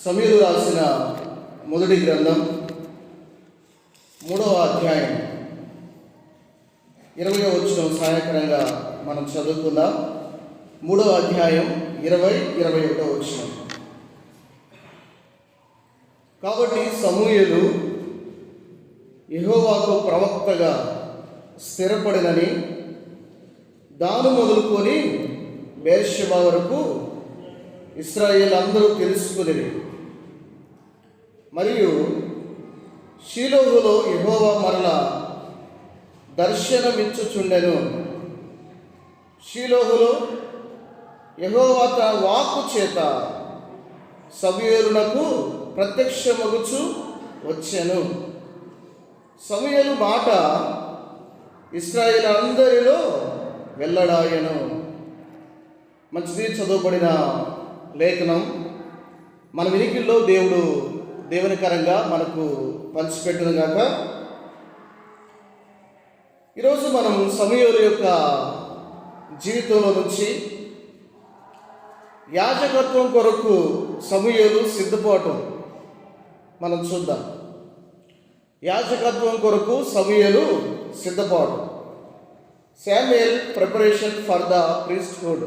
సమూయేలు రాసిన మొదటి గ్రంథం 3వ అధ్యాయం 20వ వచనం సహాయకరంగా మనం చదువుకుందాం. 3వ అధ్యాయం 20-21వ వచనం. కాబట్టి సమూయేలు యెహోవాకు ప్రవక్తగా స్థిరపడినని దాను మొదలుకొని బెర్షెబా వరకు ఇశ్రాయేలు అందరూ తెలుసుకుని, మరియు షీలోహులో యెహోవా మరల దర్శనమిచ్చుచుండెను. షీలోహులో యెహోవా తన వాక్కు చేత సమూయేలునకు ప్రత్యక్షమగుచు వచ్చెను. సమూయేలు మాట ఇశ్రాయేలు అందరిలో వెల్లడాయెను. మంచిది, చదువుబడిన లేఖనం మన వినికిల్లో దేవుడు దేవునికరంగా మనకు పంచిపెట్టును గాక. ఈరోజు మనం సమూయేలు యొక్క జీవితంలో నుంచి యాజకత్వం కొరకు సమూయేలు సిద్ధపాటు మనం చూద్దాం. యాజకత్వం కొరకు సమూయేలు సిద్ధపాటు. Samuel preparation for the priesthood.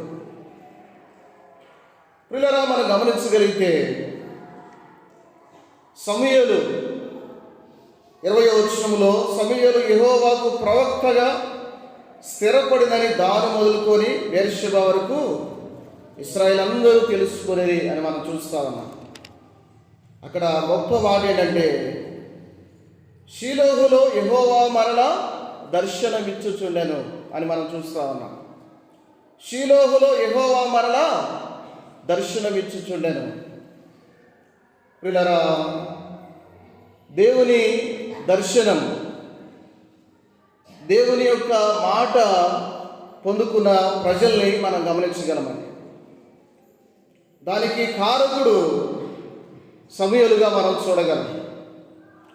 ప్రియులారా, మనం గమనించగలిగితే సమూయేలు 20వ వచనంలో సమూయేలు యెహోవాకు ప్రవక్తగా స్థిరపడినని దాను మొదలుకొని బెర్షెబా వరకు ఇశ్రాయేలు అందరూ తెలుసుకునేది అని మనం చూస్తా ఉన్నాం. అక్కడ గొప్ప మాట ఏంటంటే, షీలోహులో యెహోవా మరల దర్శనమిచ్చుచుండెను అని మనం చూస్తా ఉన్నాం. షీలోహులో యెహోవా మరల దర్శనమిచ్చుచుండెను. ప్రియులారా, దేవుని దర్శనం, దేవుని యొక్క మాట పొందుకున్న ప్రజల్ని మనం గమనించగలమండి. దానికి కారకుడు సమూయేలుగా మనం చూడగలం.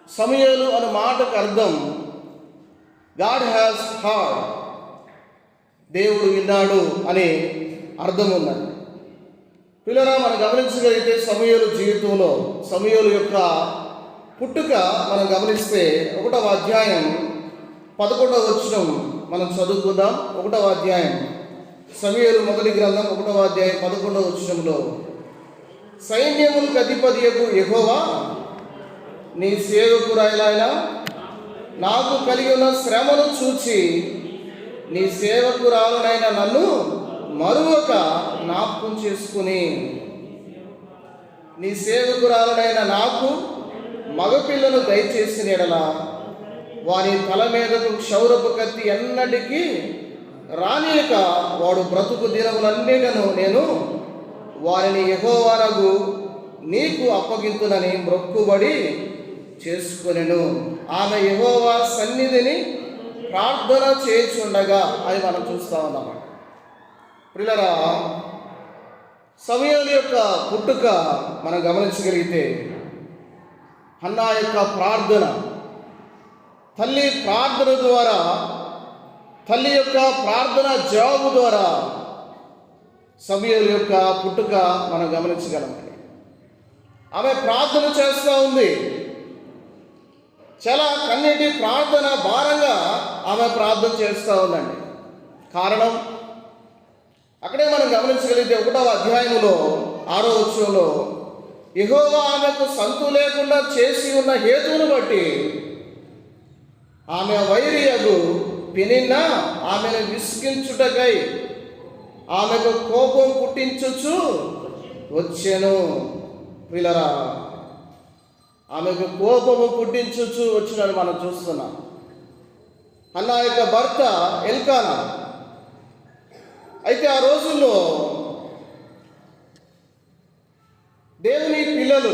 సమూయేలు అనే మాటకు అర్థం గాడ్ హ్యాస్ హర్డ్, దేవుడు విన్నాడు అనే అర్థం ఉన్నది. పిల్లరా, మనం గమనించగలిగితే సమూయేలు జీవితంలో సమూయేలు యొక్క పుట్టుక మనం గమనిస్తే 1వ అధ్యాయం 11వ వచనం మనం చదువుకుందాం. 1వ అధ్యాయం సమూయేలు మొదటి గ్రంథం 1వ అధ్యాయం 11వ వచనంలో, సైన్యములకు అధిపతియగు యెహోవా నీ సేవకురాలైన నాకు కలిగి ఉన్న శ్రమను చూచి నీ సేవకురాలనైన నన్ను మరువక జ్ఞాపకం చేసుకుని, నీ సేవకురాలనైన నాకు మగపిల్లను దయచేసిన ఎడల వారి తల మీదకు క్షౌరపు కత్తి ఎన్నటికీ రానియక వాడు బ్రతుకు దినములన్నిటను నేను వారిని యెహోవానగు నీకు అప్పగింతునని మొక్కుబడి చేసుకొనెను. ఆమె యెహోవా సన్నిధిని ప్రార్థన చేయుచుండగా అని మనం చూస్తా ఉన్నాం. ప్రియులారా, సమూయేలు యొక్క పుట్టుక మనం గమనించగలిగితే హన్నా యొక్క ప్రార్థన, తల్లి ప్రార్థన ద్వారా, తల్లి యొక్క ప్రార్థన జవాబు ద్వారా సమూయేలు యొక్క పుట్టుక మనం గమనించగలమండి. ఆమె ప్రార్థన చేస్తూ ఉంది. చాలా కన్నీటి ప్రార్థన భారంగా ఆమె ప్రార్థన చేస్తూ ఉందండి. కారణం అక్కడే మనం గమనించగలిగితే 1వ అధ్యాయంలో 6వ వచనంలో, యెహోవా ఆమెకు సంతు లేకుండా చేసి ఉన్న హేతువును బట్టి ఆమె వైరియగు పెనిన్నా ఆమెను విసిగించుటకై ఆమెకు కోపం పుట్టించుచు వచ్చెను. ప్రియులారా, ఆమెకు కోపము పుట్టించుచు వచ్చినని మనం చూస్తున్నాం. హన్నా యొక్క భర్త ఎల్కానా. అయితే ఆ రోజుల్లో దేవుని పిల్లలు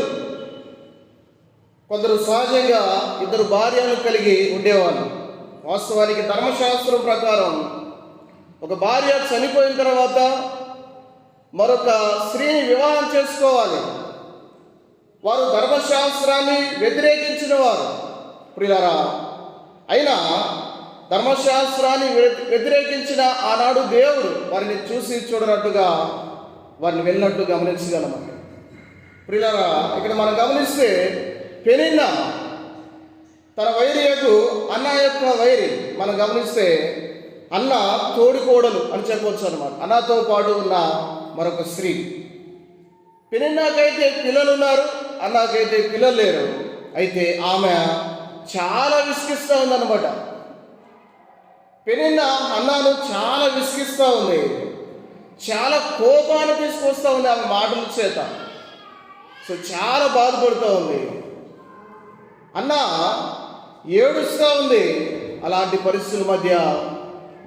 కొందరు సహజంగా 2 భార్యలను కలిగి ఉండేవాళ్ళు. వాస్తవానికి ధర్మశాస్త్రం ప్రకారం ఒక భార్య చనిపోయిన తర్వాత మరొక స్త్రీని వివాహం చేసుకోవాలి. వారు ధర్మశాస్త్రాన్ని వ్యతిరేకించిన వారు ప్రియులారా. అయినా ధర్మశాస్త్రాన్ని వ్యతిరేకించిన ఆనాడు దేవుడు వారిని చూసి చూడనట్టుగా వారిని వెళ్ళినట్టు గమనించగలమండి. ప్రియులారా, ఇక్కడ మనం గమనిస్తే పెనిన్నా తన వైరియకు అన్న యొక్క వైరి మనం గమనిస్తే అన్న తోడికోడలు అని చెప్పవచ్చు అనమాట. అన్నతో పాటు ఉన్న మరొక స్త్రీ. పెనిన్నాకైతే పిల్లలు ఉన్నారు, అన్నకైతే పిల్లలు లేరు. అయితే ఆమె చాలా విసిగిస్తూ ఉందన్నమాట. పెనిన్నా అన్నాను చాలా విసిగిస్తూ ఉంది, చాలా కోపాన్ని తీసుకొస్తూ ఉంది ఆమె మాటల చేత. సో చాలా బాధపడుతూ ఉంది. అన్న ఏడుస్తూ ఉంది. అలాంటి పరిస్థితుల మధ్య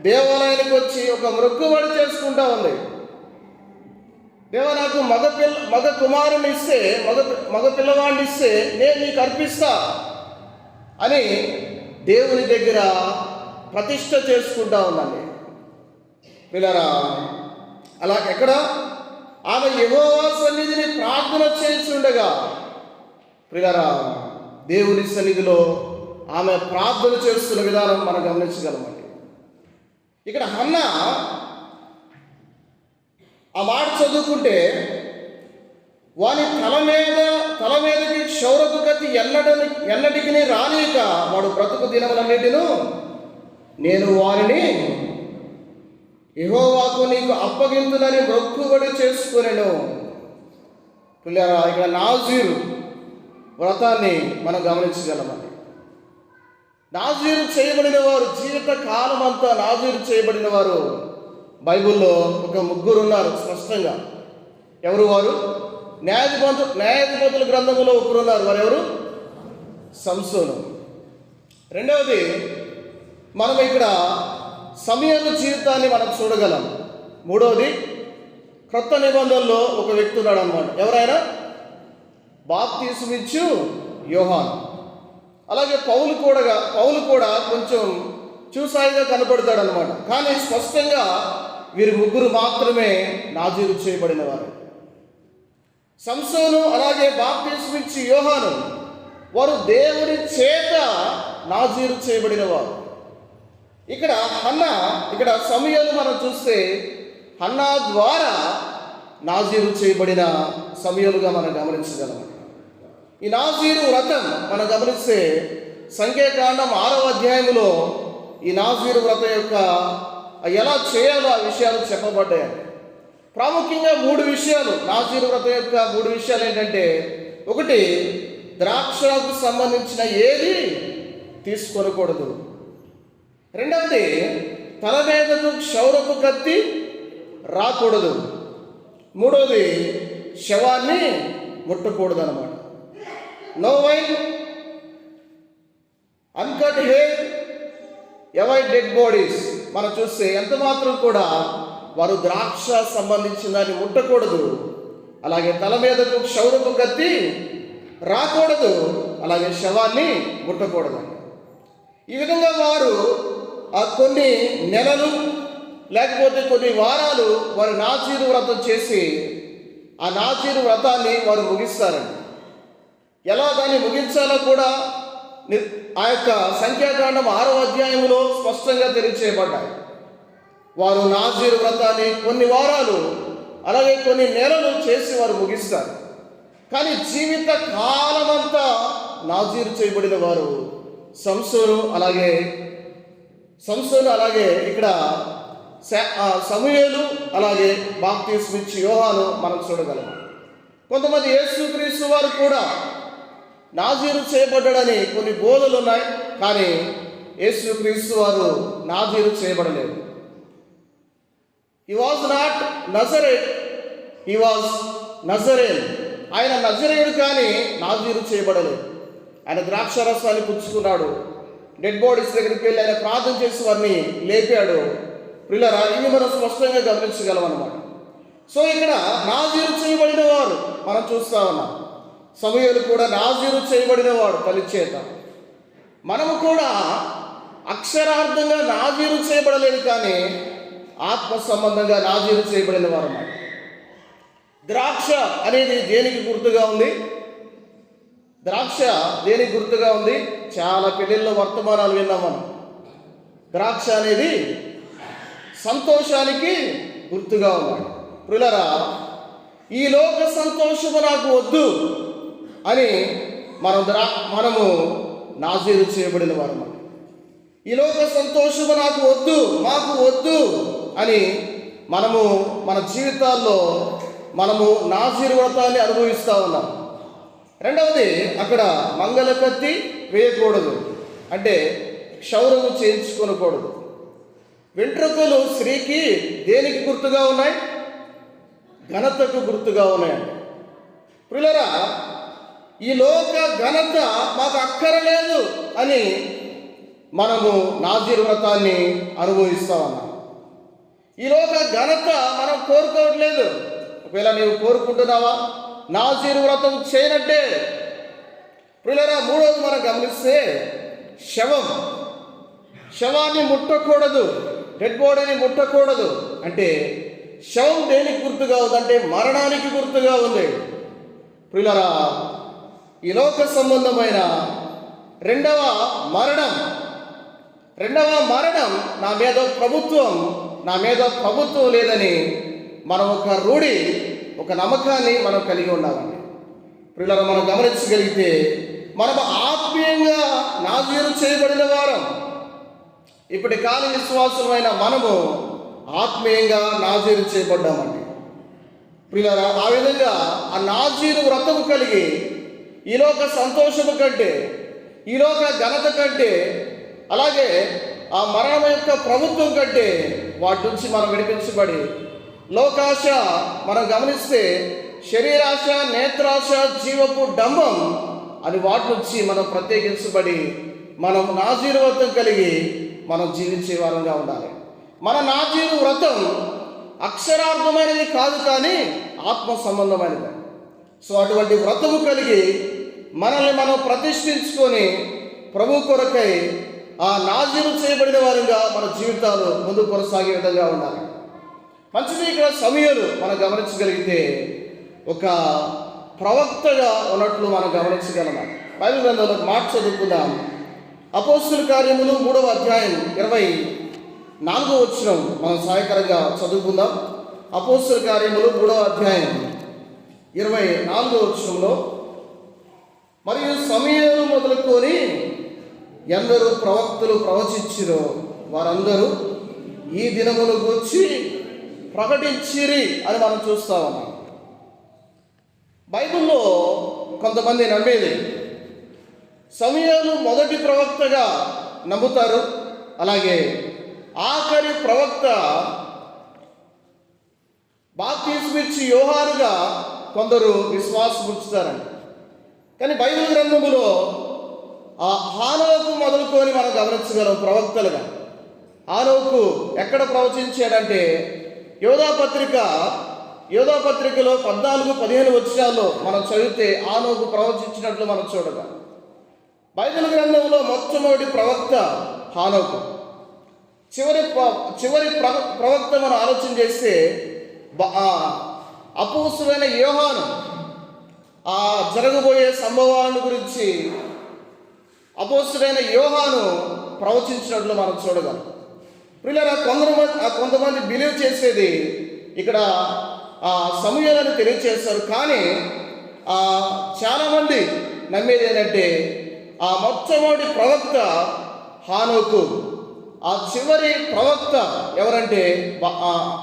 దేవాలయానికి వచ్చి ఒక మొక్కుబడి చేసుకుంటూ ఉంది. దేవా, నాకు మగ కుమారుని ఇస్తే, మగ పిల్లవాడిని ఇస్తే నేను నీకు అర్పిస్తా అని దేవుని దగ్గర ప్రతిష్ఠ చేసుకుంటా ఉందండి. పిల్లరా, అలా ఎక్కడ ఆమె యెహోవా సన్నిధిని ప్రార్థన చేస్తుండగా, పిల్లరా, దేవుని సన్నిధిలో ఆమె ప్రార్థన చేస్తున్న విధానం మనం గమనించగలమండి. ఇక్కడ హన్న ఆ మాట చదువుకుంటే, వాని తల మీదకి క్షౌరపు కత్తి ఎన్నటికి రానిక వాడు బ్రతుకు దినములన్నిటిను నేను వారిని యెహోవాకు నీకు అప్పగింతులని మొక్కుబడి చేసుకొనెను. పిల్లరా, ఇక్కడ నాజీరు వ్రతాన్ని మనం గమనించగలమండి. నాజీరు చేయబడిన వారు, జీవిత కాలం అంతా నాజీరు చేయబడిన వారు బైబిల్లో ఒక ముగ్గురు ఉన్నారు స్పష్టంగా. ఎవరు వారు? న్యాయాధిపతుల గ్రంథంలో ఒకరు ఉన్నారు. వారు ఎవరు? సంసోను. రెండవది, మనం ఇక్కడ సమూయేలు జీవితాన్ని మనం చూడగలం. మూడవది, క్రొత్త నిబంధనలో ఒక వ్యక్తి ఉన్నాడు అన్నమాట. ఎవరైనా? బాప్తీసుమిచ్చు యోహాను. అలాగే పౌలు కూడా కొంచెం చూసాయిగా కనపడతాడు అనమాట. కానీ స్పష్టంగా వీరు ముగ్గురు మాత్రమే నాజీరు చేయబడిన వారు. సంసోను అలాగే బాప్తీసుమిచ్చు యోహాను వారు దేవుని చేత నాజీరు చేయబడిన వారు. ఇక్కడ సమూయేలు మనం చూస్తే హన్నా ద్వారా నాజీరు చేయబడిన సమూయేలుగా మనం గమనించగలం. ఈ నాజీరు వ్రతం మనం గమనిస్తే సంఖ్యాకాండం 6వ అధ్యాయంలో ఈ నాజీరు వ్రతం యొక్క ఎలా చేయాలో ఆ విషయాలు చెప్పబడ్డాయి. ప్రాముఖ్యంగా 3 విషయాలు, నాజీరు వ్రతం యొక్క 3 విషయాలు ఏంటంటే, ఒకటి, ద్రాక్షకు సంబంధించిన ఏది తీసుకొనకూడదు. రెండవది, తల మీదకు క్షౌరపు కత్తి రాకూడదు. మూడవది, శవాన్ని ముట్టకూడదు అన్నమాట. No wine, uncut hair, avoid dead bodies. మనం చూస్తే ఎంత మాత్రం కూడా వారు ద్రాక్ష సంబంధించిన దాన్ని ముట్టకూడదు. అలాగే తల మీదకు క్షౌరపు కత్తి రాకూడదు. అలాగే శవాన్ని ముట్టకూడదు. ఈ విధంగా వారు కొన్ని నెలలు లేకపోతే కొన్ని వారాలు వారు నాజీరు వ్రతం చేసి ఆ నాజీరు వ్రతాన్ని వారు ముగిస్తారండి. ఎలా దాన్ని ముగించాలో కూడా ఆ యొక్క సంఖ్యాకాండం 6వ అధ్యాయంలో స్పష్టంగా తెలియచేయబడ్డాయి. వారు నాజీరు వ్రతాన్ని కొన్ని వారాలు అలాగే కొన్ని నెలలు చేసి వారు ముగిస్తారు. కానీ జీవిత కాలమంతా నాజీరు చేయబడిన వారు సంసోను అలాగే ఇక్కడ సమూయేలు అలాగే బాప్తీసుమిచ్చు యోహాను మనం చూడగలం. కొంతమంది యేసుక్రీస్తు వారు కూడా నాజీరు చేయబడ్డాడని కొన్ని బోధలు ఉన్నాయి. కానీ యేసుక్రీస్తు వారు నాజీరు చేయబడలేదు. He was not Nazarite, he was Nazarene. ఆయన నజరేయుడు కానీ నాజీరు చేయబడలేదు. ఆయన ద్రాక్షరసాన్ని పుచ్చుకున్నాడు. డెడ్ బాడీస్ దగ్గరికి వెళ్ళి ఆయన ప్రార్థన చేసి వారిని లేపాడు. పిల్లరా, ఇవి మనం స్పష్టంగా గమనించగలం అన్నమాట. సో ఇక్కడ నాజీరు చేయబడిన వారు మనం చూస్తా ఉన్నాం. సమూయేలు కూడా నాజీరు చేయబడిన వాడు తల్లి చేత. మనము కూడా అక్షరార్థంగా నాజీరు చేయబడలేదు, కానీ ఆత్మ సంబంధంగా నాజీరు చేయబడిన వారు అన్నమాట. ద్రాక్ష అనేది దేనికి గుర్తుగా ఉంది? ద్రాక్ష దేనికి గుర్తుగా ఉంది? చాలా పెళ్ళిళ్ళలో వర్తమానాలు విన్నాం మనం. ద్రాక్ష అనేది సంతోషానికి గుర్తుగా ఉన్నాడు. ప్రియులారా, ఈ లోక సంతోషము నాకు వద్దు అని మనము నాజీరు చేయబడిన వారము. ఈ లోక సంతోషము నాకు వద్దు, మాకు వద్దు అని మనము మన జీవితాల్లో మనము నాజీరు వ్రతాన్ని అనుభవిస్తూ ఉన్నాం. రెండవది, అక్కడ మంగళ కత్తి వేయకూడదు, అంటే క్షౌరము చేయించుకోకూడదు. వెంట్రుకలు స్త్రీకి దేనికి గుర్తుగా ఉన్నాయి? ఘనతకు గుర్తుగా ఉన్నాయండి. ప్రియులారా, ఈ లోక ఘనత మాకు అక్కరలేదు అని మనము నాజీరు వ్రతాన్ని అనుభవిస్తూ ఉన్నాం. ఈ లోక ఘనత మనం కోరుకోవట్లేదు. ఒకవేళ నీవు కోరుకుంటున్నావా నాజీరు వ్రతం చేయనట్టే? ప్రియులారా, మూడవది మనం గమనిస్తే శవాన్ని ముట్టకూడదు, డెడ్ బాడీని ముట్టకూడదు. అంటే శవం దేనికి గుర్తుగా ఉందంటే మరణానికి గుర్తుగా ఉంది. ప్రియులారా, ఈ లోక సంబంధమైన రెండవ మరణం నా మీద ప్రభుత్వం లేదని మనం ఒక నమ్మకాన్ని మనం కలిగి ఉన్నామండి. ప్రియులారా, మనం గమనించగలిగితే మనం ఆత్మీయంగా నాజీరు చేయబడిన వారం. ఇప్పటి కాల విశ్వాసమైన మనము ఆత్మీయంగా నాజీరు చేయబడ్డామండి. ప్రియులారా, ఆ విధంగా ఆ నాజీరు వ్రతము కలిగి ఈ లోక సంతోషము కంటే, ఈ లోక ఘనత కంటే, అలాగే ఆ మరణం యొక్క ప్రభుత్వం కంటే వాటి నుంచి మనం విడిపించబడి, లోకాశ మనం గమనిస్తే శరీరాశ, నేత్రాశ, జీవపు డంబం అని వాటి నుంచి మనం ప్రత్యేకించబడి మనం నాజీరు వ్రతం కలిగి మనం జీవించే వారంగా ఉండాలి. మన నాజీరు వ్రతం అక్షరార్థమైనది కాదు, కానీ ఆత్మ సంబంధమైనది. సో అటువంటి వ్రతము కలిగి మనల్ని మనం ప్రతిష్ఠించుకొని ప్రభు కొరకై ఆ నాజీరు చేయబడిన వారంగా మన జీవితాలు ముందుకు కొనసాగే విధంగా ఉండాలి. మంచిది. ఇక్కడ సమూయేలు మనం గమనించగలిగితే ఒక ప్రవక్తగా ఉన్నట్లు మనం గమనించగలం. బైబిల్ గ్రంథంలో మాట చదువుకుందాం. అపోస్తుల కార్యములు 3వ అధ్యాయం 24వ వచనం మనం సహాయకరంగా చదువుకుందాం. అపోస్తుల కార్యములు 3వ అధ్యాయం 24వ వచనంలో, మరియు సమూయేలు మొదలుకొని ఎందరూ ప్రవక్తలు ప్రవచించిరో వారందరూ ఈ దినమును గూర్చి ప్రకటించిరి అని మనం చూస్తా ఉన్నాం. బైబిల్లో కొంతమంది నమ్మేది సమూయేలు మొదటి ప్రవక్తగా నమ్ముతారు, అలాగే ఆఖరి ప్రవక్త బాప్తిస్మిచ్చి యోహానుగా కొందరు విశ్వాసం ఉంచుతారండి. కానీ బైబిల్ గ్రంథములో ఆ హానోకు మొదలుకొని మనం గమనించగలం ప్రవక్తలుగా. హానోకు ఎక్కడ ప్రవచించాడంటే యోధా పత్రికలో 14-15 వచనాల్లో మనం చదివితే హానోకు ప్రవచించినట్లు మనం చూడగా, బైబిల్ గ్రంథంలో మొట్టమొదటి ప్రవక్త హానోకు. చివరి ప్రవక్త మనం ఆలోచన చేస్తే అపోస్తులైన యోహాను ఆ జరగబోయే సంభవాలను గురించి అపోస్తులైన యోహాను ప్రవచించినట్లు మనం చూడగలం. ప్రియులారా, కొంతమంది బిలీవ్ చేసేది ఇక్కడ సమూయేలుని తెలియచేస్తారు. కానీ చాలామంది నమ్మేది ఏంటంటే ఆ మొట్టమొదటి ప్రవక్త హానోకు, ఆ చివరి ప్రవక్త ఎవరంటే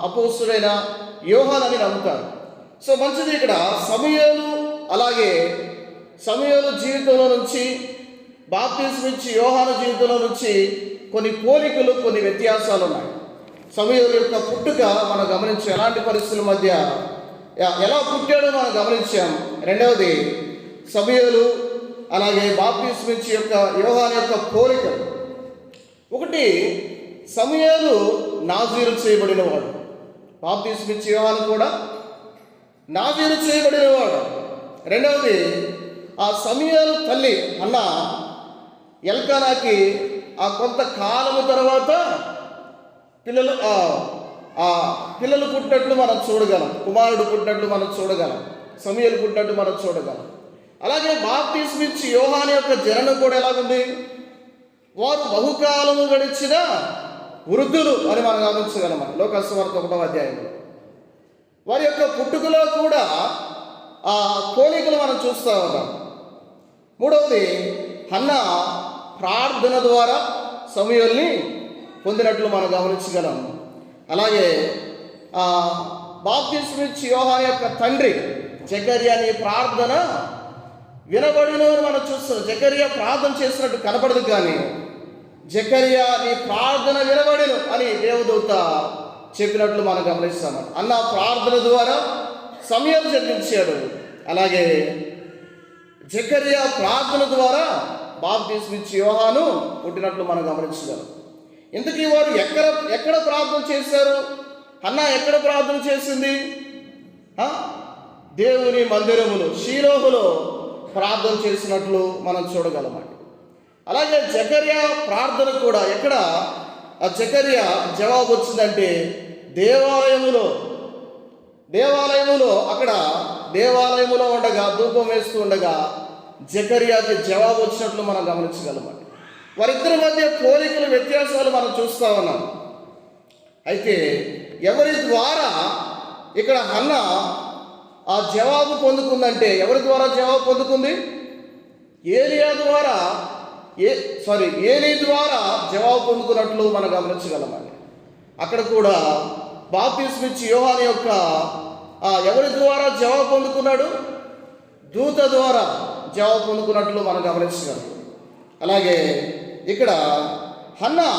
అపోస్తులైన యోహాను అని నమ్ముతారు. సో మంచిది. ఇక్కడ సమూయేలు, అలాగే సమూయేలు జీవితంలో నుంచి బాప్తిస్మిచ్చి యోహాను జీవితంలో నుంచి కొన్ని పోలికలు, కొన్ని వ్యత్యాసాలు ఉన్నాయి. సమూయేలు యొక్క పుట్టుక మనం గమనించాం, ఎలాంటి పరిస్థితుల మధ్య ఎలా పుట్టాడో మనం గమనించాం. రెండవది సమూయేలు అలాగే బాప్తిస్మిచ్చి యొక్క యోహాను యొక్క పోలికలు. ఒకటి, సమూయేలు నాజీరు చేయబడినవాడు, బాప్తిస్మిచ్చి యోహాను కూడా నాజీరు చేయబడినవాడు. రెండవది, ఆ సమూయేలు తల్లి అన్న ఎల్కానాకి ఆ కొంతకాలము తర్వాత పిల్లలు పుట్టినట్లు మనం చూడగలం, కుమారుడు పుట్టినట్లు మనం చూడగలం, సమూయేలు పుట్టినట్టు మనం చూడగలం. అలాగే బాప్తిస్మిచ్చి యోహాను యొక్క జననం కూడా ఎలాగుంది? వారు బహుకాలము గడిచిన వృద్ధులు అని మనం గమనించగలం. లోకాసు వార్త 1వ అధ్యాయంలో వారి యొక్క పుట్టుకలో కూడా ఆ పోలికలు మనం చూస్తూ ఉన్నాం. మూడవది, హన్నా ప్రార్థన ద్వారా సమూయేలుని పొందినట్లు మనం గమనించగలం. అలాగే బాప్తిస్మం ఇచ్చి యోహాను యొక్క తండ్రి జకర్యా నీ ప్రార్థన వినబడిన మనం చూస్తున్నాం. జకర్యా ప్రార్థన చేసినట్టు కనపడదు, కానీ జకర్యా నీ ప్రార్థన వినబడిను అని దేవదూత చెప్పినట్లు మనం గమనిస్తాం. అన్న ప్రార్థన ద్వారా సమూయేలు జన్మించాడు. అలాగే జకర్యా ప్రార్థన ద్వారా బాప్తిస్మం ఇచ్చి యోహాను పుట్టినట్లు మనం గమనించగలం. ఇంతకీ వారు ఎక్కడ ప్రార్థన చేశారు? హన్నా ఎక్కడ ప్రార్థన చేసింది? దేవుని మందిరములో షీలోహులో ప్రార్థన చేసినట్లు మనం చూడగలమండి. అలాగే జకర్యా ప్రార్థన కూడా ఎక్కడ జకర్యా జవాబు వచ్చిందంటే దేవాలయములో అక్కడ దేవాలయములో ఉండగా ధూపం వేస్తూ ఉండగా జకర్యాకి జవాబు వచ్చినట్లు మనం గమనించగలమండి. వారిద్దరి మధ్య పోలికలు వ్యత్యాసాలు మనం చూస్తూ ఉన్నాం. అయితే ఎవరి ద్వారా ఇక్కడ హన్నా ఆ జవాబు పొందుకుందంటే ఎవరి ద్వారా జవాబు పొందుకుంది? ఏలీ ద్వారా జవాబు పొందుకున్నట్లు మనం గమనించగలమండి. అక్కడ కూడా బాప్తిస్మం ఇచ్చి యోహాను యొక్క ఎవరి ద్వారా జవాబు పొందుకున్నాడు? దూత ద్వారా జవాబు పొందుకున్నట్లు మనం గమనించగలం. అలాగే ఇక్కడ హన్నా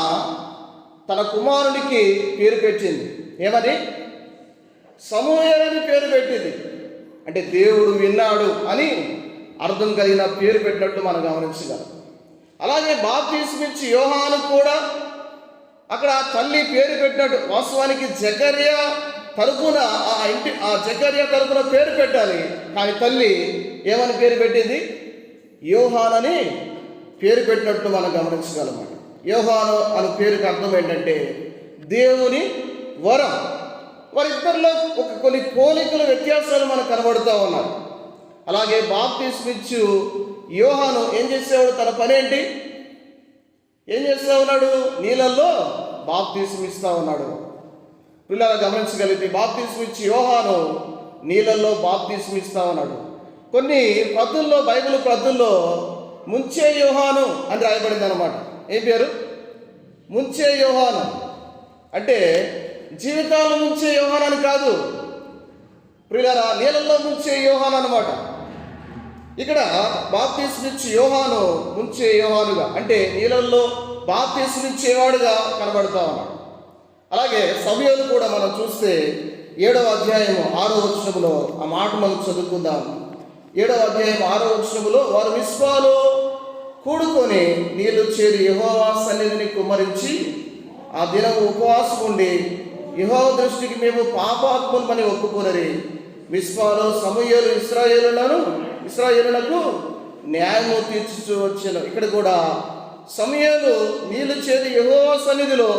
తన కుమారునికి పేరు పెట్టింది. ఏమని? సమూయేలు అని పేరు పెట్టింది. అంటే దేవుడు విన్నాడు అని అర్థం కలిగిన పేరు పెట్టినట్లు మనం గమనించగలం. అలాగే బాప్తిస్మం ఇచ్చి యోహాను కూడా అక్కడ తల్లి పేరు పెట్టినట్టు, వాస్తవానికి జకర్యా తరపున జకర్యా తరపున పేరు పెట్టాలి, కానీ తల్లి ఏమని పేరు పెట్టింది? యోహాను అని పేరు పెట్టినట్లు మనం గమనించగలమాట. యోహాను అనే పేరుకి అర్థం ఏంటంటే దేవుని వరం. వారిద్దరిలో కొన్ని పోలికలు వ్యత్యాసాలు మనకు కనబడుతూ ఉన్నాయి. అలాగే బాప్తిస్మం ఇచ్చి యోహాను ఏం చేసేవాడు? తన పని ఏంటి? ఏం చేస్తూ ఉన్నాడు? నీళ్ళల్లో బాప్తిస్మం ఇస్తూ ఉన్నాడు. పిల్లలు గమనించగలిగితే బాప్తిస్మం ఇచ్చి యోహాను నీళ్ళల్లో బాప్తిస్మం ఇస్తూ ఉన్నాడు. కొన్ని ప్రతుల్లో, బైబిల్ ప్రతుల్లో ముంచే యోహాను అని రాయబడింది అనమాట. ఏం పేరు? ముంచే యోహాను. అంటే జీవితాలు ముంచే యోహాను అని కాదు ప్రియులారా, నీళ్ళల్లో ముంచే యోహాను అనమాట. ఇక్కడ బాప్తిస్మం ఇచ్చి యోహాను ముంచే యోహానుగా, అంటే నీళ్ళల్లో బాప్తిస్మం ఇచ్చేవాడుగా కనబడతా ఉన్నాడు. అలాగే సమూయేలు కూడా మనం చూస్తే 7వ అధ్యాయము 6వ వచనములో ఆ మాట మనం చదువుకుందాం. 7వ అధ్యాయం 6వ వచనములో వారు మిస్పాలో కూడుకొని నీళ్లు చేరి యెహోవా సన్నిధిని కుమ్మరించి ఆ దినము ఉపవాసం ఉండి యెహోవా దృష్టికి మేము పాపాత్ములమని ఒప్పుకొనరి. మిస్పాలో సమూయేలు ఇశ్రాయేలునకు న్యాయము తీర్చుచూ వచ్చాను. ఇక్కడ కూడా సమూయేలు నీళ్లు చేరి యెహోవా సన్నిధిలో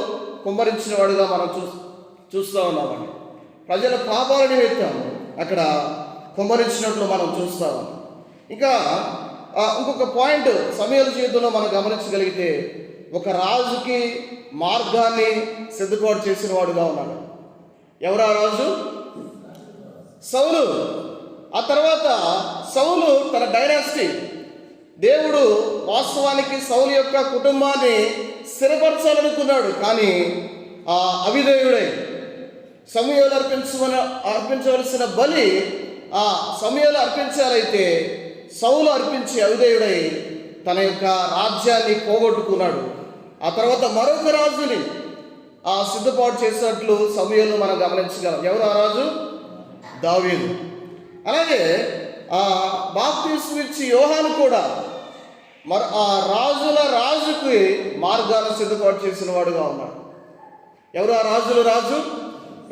కుమ్మరించిన వాడుగా మనం చూస్తూ ఉన్నామండి. ప్రజల పాపాల నిమిత్తం అక్కడ కుమ్మరించినట్లు మనం చూస్తూ ఉన్నాం. ఇంకా ఇంకొక పాయింట్ సమూయేలు జీవితంలో మనం గమనించగలిగితే ఒక రాజుకి మార్గాన్ని సిద్ధపాటు చేసిన వాడుగా ఉన్నాడు. ఎవరు ఆ రాజు? సౌలు. ఆ తర్వాత సౌలు తన డైనాసిటీ, దేవుడు వాస్తవానికి సౌలు యొక్క కుటుంబాన్ని స్థిరపరచాలనుకున్నాడు, కానీ అవిధేయుడై సమూయేలు అర్పించవలసిన బలి సమూయేలు అర్పించాలైతే సౌలు అర్పించి అవిధేయుడై తన యొక్క రాజ్యాన్ని పోగొట్టుకున్నాడు. ఆ తర్వాత మరొక రాజుని సిద్ధపాటు చేసినట్లు సమూయేలు మనం గమనించగలం. ఎవరు ఆ రాజు? దావీదు. అలాగే బాప్తిస్మం ఇచ్చి యోహాను కూడా ఆ రాజుకి మార్గాన్ని సిద్ధపాటు చేసిన వాడుగా ఉన్నాడు. ఎవరు ఆ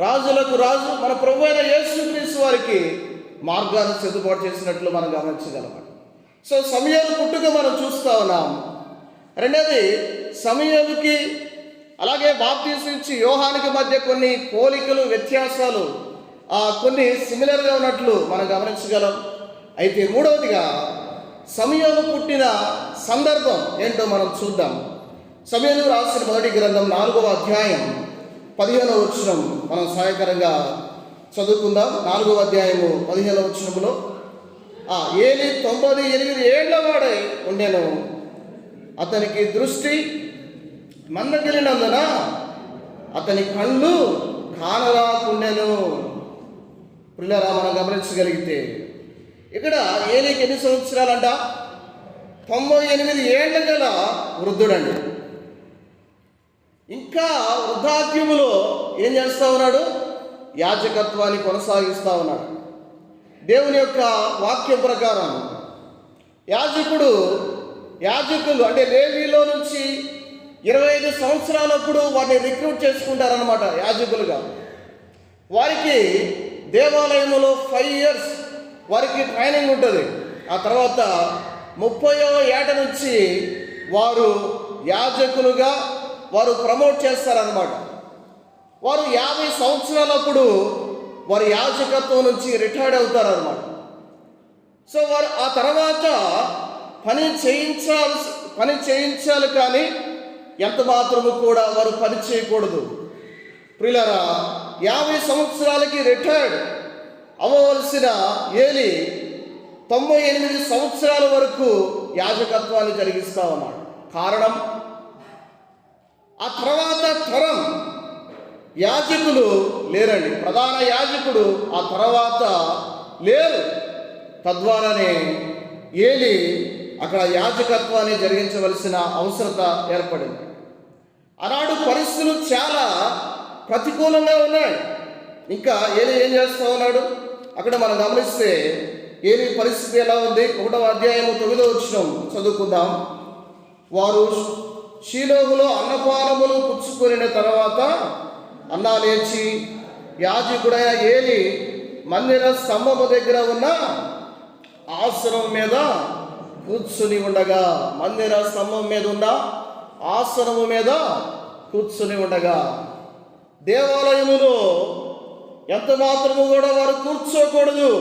రాజులకు రాజు మన ప్రభు అయిన యేసుక్రీస్తు వారికి మార్గాన్ని సిద్ధపాటు చేసినట్లు మనం గమనించగలం. సో సమూయేలు పుట్టుక మనం చూస్తూ ఉన్నాం. రెండోది, సమూయేలుకి అలాగే బాప్తిస్మం ఇచ్చి యోహానుకి మధ్య కొన్ని పోలికలు, వ్యత్యాసాలు కొన్ని సిమిలర్గా ఉన్నట్లు మనం గమనించగలం. అయితే మూడవదిగా సమూయేలు పుట్టిన సందర్భం ఏంటో మనం చూద్దాం. సమూయేలు రాసిన మొదటి గ్రంథం 4వ అధ్యాయం 15వ వచనం మనం సహాయకరంగా చదువుకుందాం. 4వ అధ్యాయము 15వ వచనములో, ఏలి 98 ఏళ్ల వాడై ఉండెను, అతనికి దృష్టి మందగిలినందున అతని కళ్ళు కానరాకుండెను. పిల్లరా, మనం గమనించగలిగితే ఇక్కడ ఏలికి ఎన్ని సంవత్సరాలంట? 98 ఏళ్ళ గల వృద్ధుడండి. ఇంకా వృద్ధాప్యములో ఏం చేస్తూ ఉన్నాడు? యాజకత్వాన్ని కొనసాగిస్తూ ఉన్నాడు. దేవుని యొక్క వాక్యం ప్రకారం యాజకులు అంటే లేవీలో నుంచి 25 సంవత్సరాలప్పుడు వారిని రిక్రూట్ చేసుకుంటారనమాట యాజకులుగా. వారికి దేవాలయంలో 5 years వారికి ట్రైనింగ్ ఉంటుంది. ఆ తర్వాత 30వ ఏట నుంచి వారు యాజకులుగా వారు ప్రమోట్ చేస్తారనమాట. వారు 50 సంవత్సరాలప్పుడు వారు యాజకత్వం నుంచి రిటైర్డ్ అవుతారనమాట. సో వారు ఆ తర్వాత పని చేయించాలి కానీ ఎంత మాత్రము కూడా వారు పని చేయకూడదు. ప్రియులారా, 50 సంవత్సరాలకి రిటైర్డ్ అవ్వవలసిన ఏలి 98 సంవత్సరాల వరకు యాజకత్వాన్ని జరిగిస్తూ ఉన్నాడు. కారణం, ఆ తర్వాత తరం యాజకులు లేరండి. ప్రధాన యాజకుడు ఆ తర్వాత లేరు. తద్వారానే ఏలి అక్కడ యాజకత్వాన్ని జరిగించవలసిన అవసరత ఏర్పడింది. ఆనాడు పరిస్థితులు చాలా ప్రతికూలంగా ఉన్నాయి. ఇంకా ఏలి ఏం చేస్తూ ఉన్నాడు? అక్కడ మనం గమనిస్తే ఏలి పరిస్థితి ఎలా ఉంది? 1వ అధ్యాయము 9వ వచనం చదువుకుందాం. వారు షీలోహులో అన్నపానములు పుచ్చుకొనిన తర్వాత అన్నా లేచి యాజకుడైన ఏలి మందిర స్తంభము దగ్గర ఉన్న ఆసనం మీద కూర్చుని ఉండగా, మందిర స్తంభం మీద ఉన్న ఆసనము మీద కూర్చుని ఉండగా, దేవాలయములో ఎంత మాత్రము కూడా వారు కూర్చోకూడదు,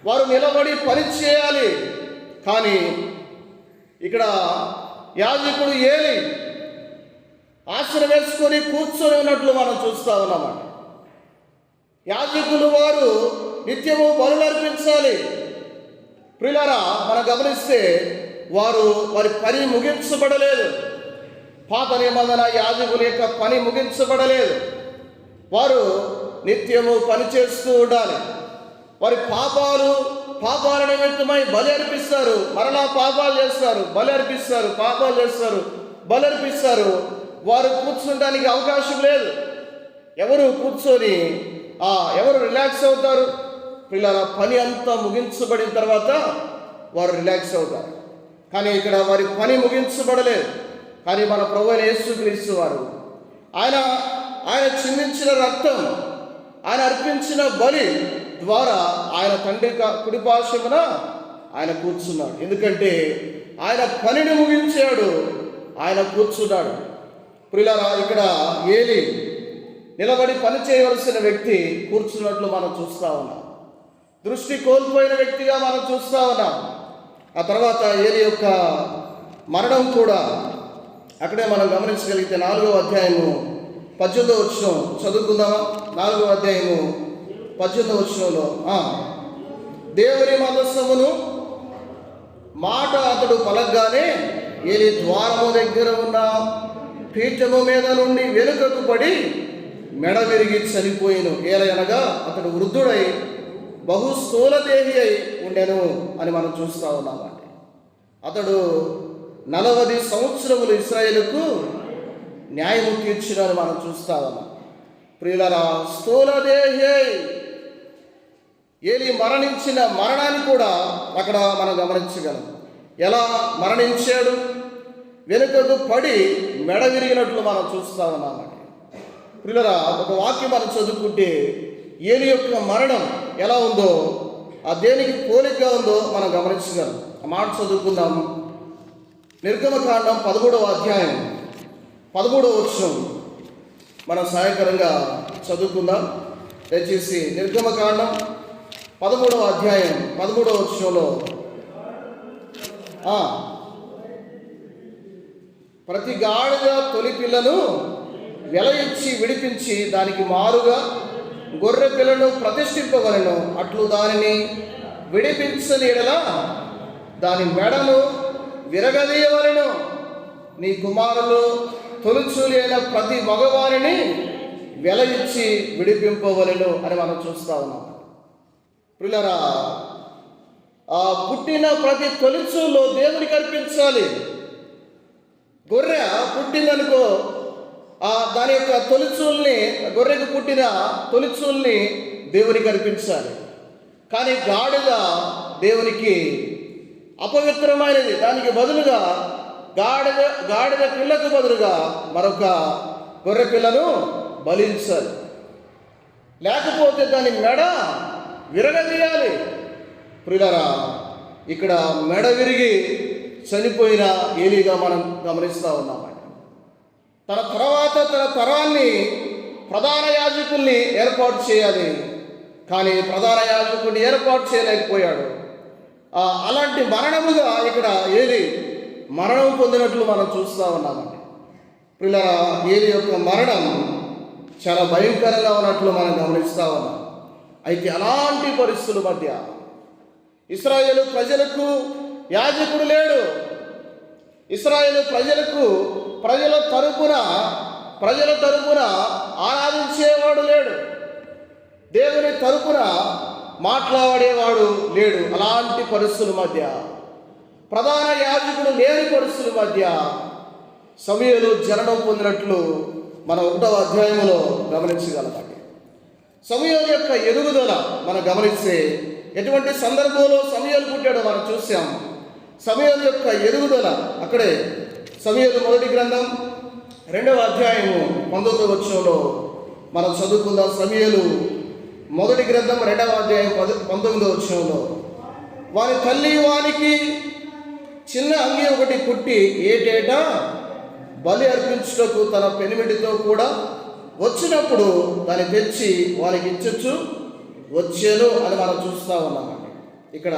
వారు నిలబడి పని చేయాలి. కానీ ఇక్కడ యాజకుడు ఏలి ఆసనం వేసుకొని కూర్చొని ఉన్నట్లు మనం చూస్తూ ఉన్నామండి. యాజకులు వారు నిత్యము బలులు అర్పించాలి. ప్రియులారా, మనం గమనిస్తే వారి పని ముగించబడలేదు. పాత నిబంధన యాజకుల యొక్క పని ముగించబడలేదు. వారు నిత్యము పని చేస్తూ ఉండాలి. వారి పాపాల నిమిత్తమై బలి అర్పిస్తారు, మరలా పాపాలు చేస్తారు, బలి అర్పిస్తారు, పాపాలు చేస్తారు, బలి అర్పిస్తారు. వారు కూర్చుంటానికి అవకాశం లేదు. ఎవరు రిలాక్స్ అవుతారు? పిల్లల పని అంతా ముగించబడిన తర్వాత వారు రిలాక్స్ అవుతారు. కానీ ఇక్కడ వారి పని ముగించబడలేదు. కానీ మన ప్రభువైన యేసుక్రీస్తు వారు ఆయన చిందించిన రక్తం, ఆయన అర్పించిన బలి ద్వారా ఆయన తండ్రి కుడిపార్శ్వమున ఆయన కూర్చున్నాడు. ఎందుకంటే ఆయన పనిని ముగించాడు, ఆయన కూర్చున్నాడు. ప్రియులారా, ఇక్కడ ఏలి నిలబడి పని చేయవలసిన వ్యక్తి కూర్చున్నట్లు మనం చూస్తూ ఉన్నాం. దృష్టి కోల్పోయిన వ్యక్తిగా మనం చూస్తూ ఉన్నాం. ఆ తర్వాత ఏలి యొక్క మరణం కూడా అక్కడే మనం గమనించగలిగితే 4వ అధ్యాయము 18వ వచనం చదువుకుందామా? 4వ అధ్యాయము 18వ వచనంలో, దేవుని మందసమును మాట అతడు పలకగానే ఏలి ద్వారము దగ్గర ఉన్న పీఠము మీద నుండి వెనుకకు పడి మెడ విరిగి చనిపోయిను. ఏలయనగా అతడు వృద్ధుడై బహుస్థూలదేహి అయి ఉండెను అని మనం చూస్తూ ఉన్నామండి. అతడు 40 సంవత్సరములు ఇశ్రాయేలుకు న్యాయము తీర్చినని మనం చూస్తూ ఉన్నాం. ప్రియులారా, స్థూలదేహి ఏలి మరణించిన మరణాన్ని కూడా అక్కడ మనం గమనించగలం. ఎలా మరణించాడు? వెనుకకు పడి మెడ విరిగినట్లు మనం చూస్తూ ఉన్నామండి. ప్రియులారా, ఒక వాక్యం మనం చదువుకుంటే ఏలి యొక్క మరణం ఎలా ఉందో, ఆ దేనికి పోలికగా ఉందో మనం గమనించగలం. ఆ మాట చదువుకుందాం. నిర్గమకాండం 13వ అధ్యాయం 13వ వచనం మనం సహాయకరంగా చదువుకుందాం. దయచేసి నిర్గమకాండం 13వ అధ్యాయం 13వ వచనంలో, ప్రతి గాడిద తొలి పిల్లను వెల ఇచ్చి విడిపించి దానికి మారుగా గొర్రె పిల్లను ప్రతిష్ఠింపవలెను, అట్లు దానిని విడిపించని ఎడల దాని మెడను విరగదీయవలెను. నీ కుమారులు తొలిచూలి అయిన ప్రతి మగవారిని వెల ఇచ్చి విడిపింపవలెను అని మనం చూస్తా ఉన్నాం. ప్రియులారా, ఆ పుట్టిన ప్రతి తొలిచూలు దేవునికి అర్పించాలి. గొర్రె పుట్టిందనుకో, దాని యొక్క తొలిచూల్ని, గొర్రెకు పుట్టిన తొలిచూల్ని దేవునికి అర్పించాలి. కానీ గాడిద దేవునికి అపవిత్రమైనది. దానికి బదులుగా గాడిద పిల్లకు బదులుగా మరొక గొర్రె పిల్లను బలించాలి. లేకపోతే దాని మెడ విరగదీయాలి. ప్రియులారా, ఇక్కడ మెడ విరిగి చనిపోయిన ఏలీగా మనం గమనిస్తూ ఉన్నామండి. తన తరాన్ని ప్రధాన యాజకుల్ని ఏర్పాటు చేయాలి, కానీ ప్రధాన యాజకుడిని ఏర్పాటు చేయలేకపోయాడు. అలాంటి మరణముగా ఇక్కడ ఏలీ మరణం పొందినట్లు మనం చూస్తూ ఉన్నామండి. ప్రియులారా, ఏలీ యొక్క మరణం చాలా భయంకరంగా ఉన్నట్లు మనం గమనిస్తూ ఉన్నాం. అయితే అలాంటి పరిస్థితుల మధ్య ఇశ్రాయేలు ప్రజలకు యాజకుడు లేడు. ఇశ్రాయేలు ప్రజల తరపున ఆరాధించేవాడు లేడు. దేవుని తరపున మాట్లాడేవాడు లేడు. అలాంటి పరిస్థితుల మధ్య, ప్రధాన యాజకుడు లేని పరిస్థితుల మధ్య సమూయేలు జననం పొందినట్లు మనం 1వ అధ్యాయంలో గమనించగలమండి. సమూయేలు యొక్క ఎదుగుదల మనం గమనిస్తే ఎటువంటి సందర్భంలో సమూయేలు పుట్టాడో మనం చూసాం. సమూయేలు యొక్క ఎదుగుదల అక్కడే సమూయేలు మొదటి గ్రంథం 2వ అధ్యాయము 19వ వచనంలో మనం చదువుకుందాం. సమూయేలు మొదటి గ్రంథం 2వ అధ్యాయం 19వ వచనంలో, వాని తల్లి వానికి చిన్న అంగి ఒకటి పుట్టి ఏటేటా బలి అర్పించుటకు తన పెనిమిటితో కూడా వచ్చినప్పుడు దాన్ని తెచ్చి వానికి ఇచ్చొచ్చు వచ్చాను అని మనం చూస్తూ ఉన్నామండి. ఇక్కడ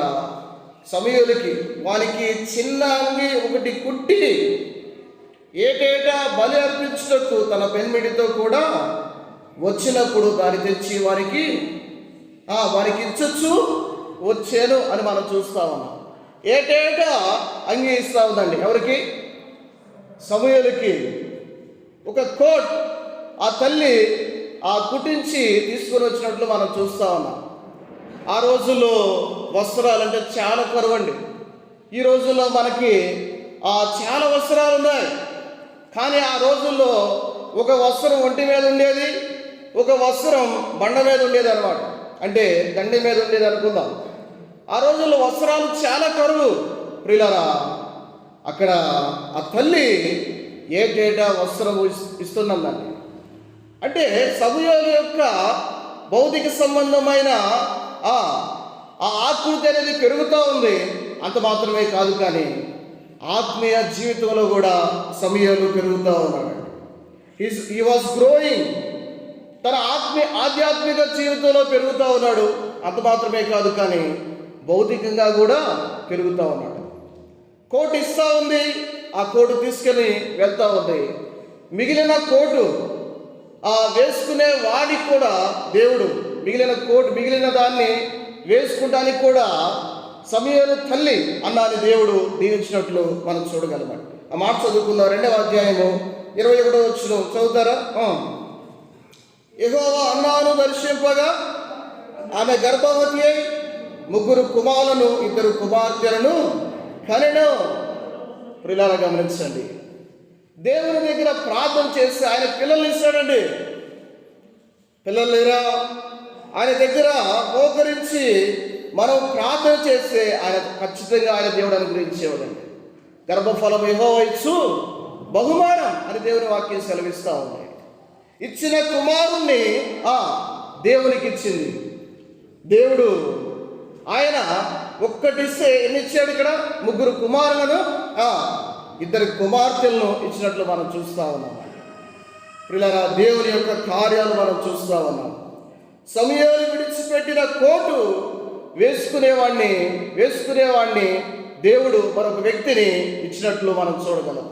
సమూయేలుకి వానికి చిన్న అంగి ఒకటి కుట్టి ఏటేటా బలి అర్పించుటకు తన పెనిమిటితో కూడా వచ్చినప్పుడు దాన్ని తెచ్చి వారికి ఇచ్చొచ్చు వచ్చాను అని మనం చూస్తూ ఉన్నాం. ఏటేటా అంగి ఇస్తూ ఉందండి. ఎవరికి? సమూయేలుకి. ఒక కోట్ ఆ తల్లి కుట్టించి తీసుకొని వచ్చినట్లు మనం చూస్తూ ఉన్నాం. ఆ రోజుల్లో వస్త్రాలంటే చాలా కరువండి. ఈ రోజుల్లో మనకి చాలా వస్త్రాలు ఉన్నాయి. కానీ ఆ రోజుల్లో ఒక వస్త్రం ఒంటి మీద ఉండేది, ఒక వస్త్రం బండ మీద ఉండేది అనమాట. అంటే దండి మీద ఉండేది అనుకుందాం. ఆ రోజుల్లో వస్త్రాలు చాలా కరువు. ప్రియులారా, అక్కడ ఆ తల్లి ఏటేటా వస్త్రం ఇస్తున్నదండి. అంటే సమూయేలు యొక్క భౌతిక సంబంధమైన ఆ ఆకృతి అనేది పెరుగుతూ ఉంది. అంత మాత్రమే కాదు, కానీ ఆత్మీయ జీవితంలో కూడా సమూయేలు పెరుగుతూ ఉన్నాడు. He was growing. తన ఆధ్యాత్మిక జీవితంలో పెరుగుతూ ఉన్నాడు. అంత మాత్రమే కాదు, కానీ భౌతికంగా కూడా పెరుగుతూ ఉన్నాడు. కోటు ఇస్తూ ఉంది, ఆ కోటు తీసుకొని వెళ్తూ ఉంది. మిగిలిన కోటు వేసుకునే వాడికి కూడా దేవుడు మిగిలిన దాన్ని వేసుకుంటానికి కూడా సమూయేలు తల్లి అన్నాని దేవుడు దీవించినట్లు మనం చూడగలమండి. ఆ మాట చదువుకుందాం. 2వ అధ్యాయము 21వ వచనం చదువుతారా? యెహోవా అన్నాను దర్శింపగా ఆమె గర్భవతి అయి 3 కుమారులను 2 కుమార్తెలను కనెను. ప్రియులారా, గమనించండి. దేవుని దగ్గర ప్రార్థన చేస్తే ఆయన పిల్లల్ని ఇస్తాడండి. పిల్లలు లేరా? ఆయన దగ్గర మోకరించి మనం ప్రార్థన చేస్తే ఆయన ఖచ్చితంగా ఆయన దేవుడు అనుగ్రహించేవాడండి. గర్భఫలం యెహోవా ఇచ్చు బహుమానం అని దేవుని వాక్యం సెలవిస్తూ ఉంది. ఇచ్చిన కుమారుణ్ణి దేవునికి ఇచ్చింది. దేవుడు ఆయన ఒక్కటిస్తే ఎన్ని ఇచ్చాడు? ఇక్కడ 3 కుమారులను 2 కుమార్తెలను ఇచ్చినట్లు మనం చూస్తూ ఉన్నాం. ప్రియులారా, దేవుని యొక్క కార్యాలు మనం చూస్తూ ఉన్నాం. సమూయేలు విడిచిపెట్టిన కోటు వేసుకునేవాడిని దేవుడు మరొక వ్యక్తిని ఇచ్చినట్లు మనం చూడగలం.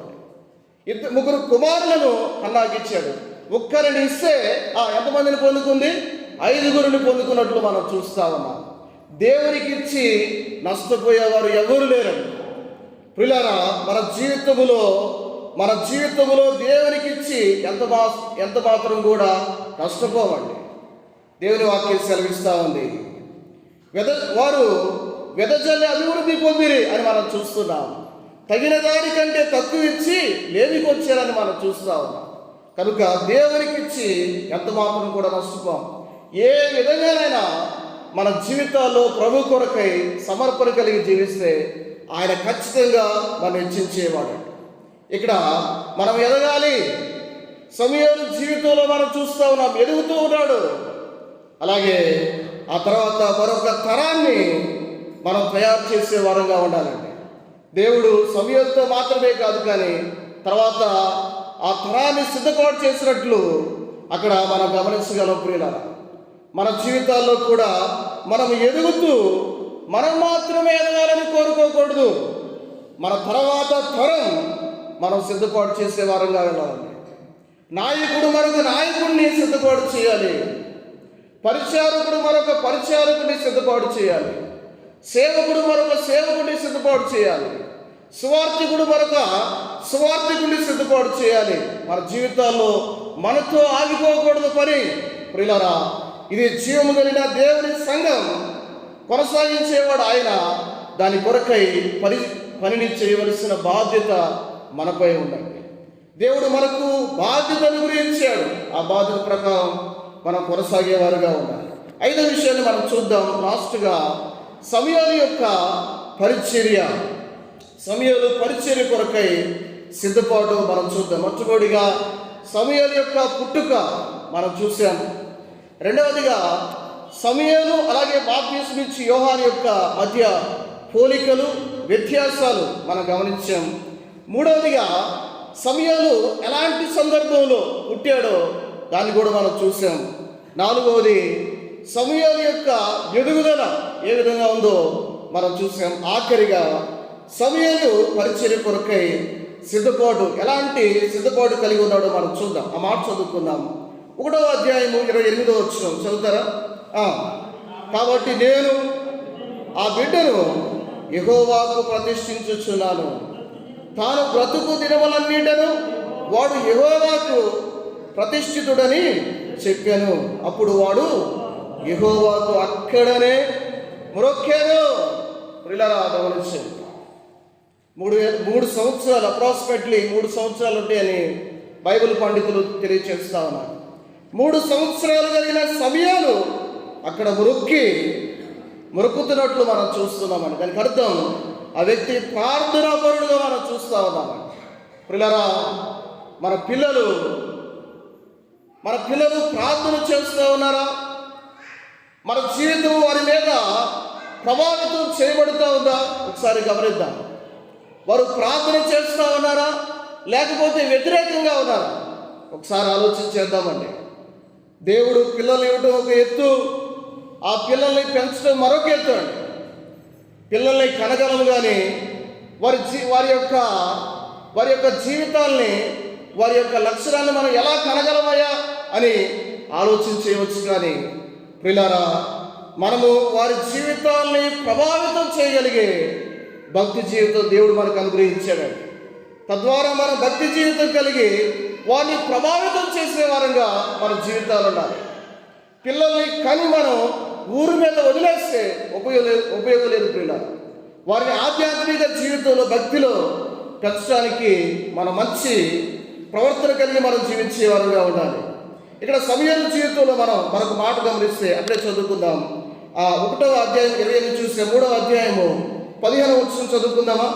3 కుమారులను అన్నాకి ఇచ్చాడు. ఒక్కరిని ఇస్తే ఎంతమందిని పొందుకుంది? 5గురిని పొందుకున్నట్లు మనం చూస్తా ఉన్నాం. దేవునికి ఇచ్చి నష్టపోయేవారు ఎవరు లేరండి. ప్రియులారా, మన జీవితంలో దేవునికి ఇచ్చి ఎంత మాత్రం కూడా నష్టపోవండి. దేవుని వాక్యం సెలవిస్తూ ఉంది, వారు వెదజల్లి అభివృద్ధి పొందిరి అని మనం చూస్తున్నాం. తగిన దానికంటే తక్కువ ఇచ్చి లేమికి వచ్చారని మనం చూస్తూ ఉన్నాం. కనుక దేవునికి ఇచ్చి ఎంత మాత్రం కూడా నష్టపోం. ఏ విధంగానైనా మన జీవితాల్లో ప్రభు కొరకై సమర్పణ కలిగి జీవిస్తే ఆయన ఖచ్చితంగా మనం హెచ్చించేవాడు. ఇక్కడ మనం ఎదగాలి. సమూయేలు జీవితంలో మనం చూస్తూ ఉన్నాం, ఎదుగుతూ ఉన్నాడు. అలాగే ఆ తర్వాత మరొక తరాన్ని మనం తయారు చేసే వారంగా ఉండాలండి. దేవుడు సమూయేలుతో మాత్రమే కాదు, కానీ తర్వాత ఆ తరాన్ని సిద్ధపాటు చేసినట్లు అక్కడ మనం గమనించగలం. ప్రియులారా, మన జీవితాల్లో కూడా మనం ఎదుగుతూ మనం మాత్రమే ఎదగాలని కోరుకోకూడదు. మన తర్వాత తరం మనం సిద్ధపాటు చేసే వారంగా వెళ్ళాలండి. నాయకుడు మరొక నాయకుడిని సిద్ధపాటు చేయాలి. పరిచారకుడు మరొక పరిచారకుడిని సిద్ధపాటు చేయాలి. సేవకుడు మరొక సేవకుడిని సిద్ధపాటు చేయాలి. సువార్థికుడు మరొక సువార్థికుడిని సిద్ధపాటు చేయాలి. మన జీవితాల్లో మనతో ఆగిపోకూడదు పని. ప్రియులారా, ఇది జీవము కలిగిన దేవుని సంఘం. కొనసాగించేవాడు ఆయన. దాని కొరకై పనిని చేయవలసిన బాధ్యత మనపై ఉందండి. దేవుడు మనకు బాధ్యతను గురించాడు. ఆ బాధ్యత ప్రకారం మనం కొనసాగేవారుగా ఉండాలి. 5వ విషయాన్ని మనం చూద్దాం. లాస్ట్గా సమూయేలు యొక్క పరిచర్య. సమూయేలు పరిచర్య కొరకై సిద్ధపాటు మనం చూద్దాం. మొట్టమొదటిగా సమూయేలు యొక్క పుట్టుక మనం చూసాం. రెండవదిగా సమూయేలు అలాగే బాప్తిస్మిచ్చి యోహాను యొక్క మధ్య పోలికలు, వ్యత్యాసాలు మనం గమనించాం. మూడవదిగా సమూయేలు ఎలాంటి సందర్భంలో పుట్టాడో దాన్ని కూడా మనం చూసాం. నాలుగవది సమూయేలు యొక్క ఎదుగుదల ఏ విధంగా ఉందో మనం చూసాం. ఆఖరిగా సమూయేలు పరిచర్య కొరకై సిద్ధపాటు, ఎలాంటి సిద్ధపాటు కలిగి ఉన్నాడో మనం చూద్దాం. ఆ మాట చదువుకుందాం. 1వ అధ్యాయము 28వ వచనం చదువుతారా? కాబట్టి నేను ఆ బిడ్డను యెహోవాకు ప్రతిష్ఠించుచున్నాను. తాను బ్రతుకు దినములన్నిటను వాడు యెహోవాకు ప్రతిష్ఠితుడని చెప్పాను. అప్పుడు వాడు యెహోవాకు అక్కడనే మొరొక్కాను. ప్రియులారా, గమనించండి. 3 సంవత్సరాలు, అప్రాక్సిమేట్లీ 3 సంవత్సరాలు ఉంటాయని బైబిల్ పండితులు తెలియచేస్తా ఉన్నారు. 3 సంవత్సరాలు కలిగిన సమూయేలు అక్కడ మొరుకుతున్నట్లు మనం చూస్తున్నామండి. దానికి అర్థం ఆ వ్యక్తి ప్రార్థనాపరుడుగా మనం చూస్తూ ఉన్నామండి. ప్రియులారా, మన పిల్లలు ప్రార్థన చేస్తూ ఉన్నారా? మన జీవితం వారి మీద ప్రభావితం చేయబడుతూ ఉందా? ఒకసారి గమనిద్దాం. వారు ప్రార్థన చేస్తూ ఉన్నారా, లేకపోతే వ్యతిరేకంగా ఉన్నారా? ఒకసారి ఆలోచించేద్దామండి. దేవుడు పిల్లలు ఇవ్వడం ఒక ఎత్తు, ఆ పిల్లల్ని పెంచడం మరొక ఎత్తు అండి. పిల్లల్ని కనగలము, కానీ వారి యొక్క జీవితాల్ని, వారి యొక్క లక్షణాన్ని మనం ఎలా కనగలమయ్యా అని ఆలోచించేయవచ్చు. కానీ ప్రియులారా, మనము వారి జీవితాల్ని ప్రభావితం చేయగలిగే భక్తి జీవితం దేవుడు మనకు అనుగ్రహించాడండి. తద్వారా మన భక్తి జీవితం కలిగి వారిని ప్రభావితం చేసే వారంగా మన జీవితాలు ఉండాలి. పిల్లల్ని కని మనం ఊరి మీద వదిలేస్తే ఉపయోగం లేదు. ప్రియులారా, వారిని ఆధ్యాత్మిక జీవితంలో, భక్తిలో పెంచడానికి మన మంచి ప్రవర్తన కలిగి మనం జీవించే వారంగా ఉండాలి. ఇక్కడ సమూయేలు జీవితంలో మనకు మాట గమనిస్తే అక్కడే చదువుకుందాం. 1వ అధ్యాయం 20 చూస్తే 3వ అధ్యాయము 15వ వచనం చదువుకుందామా?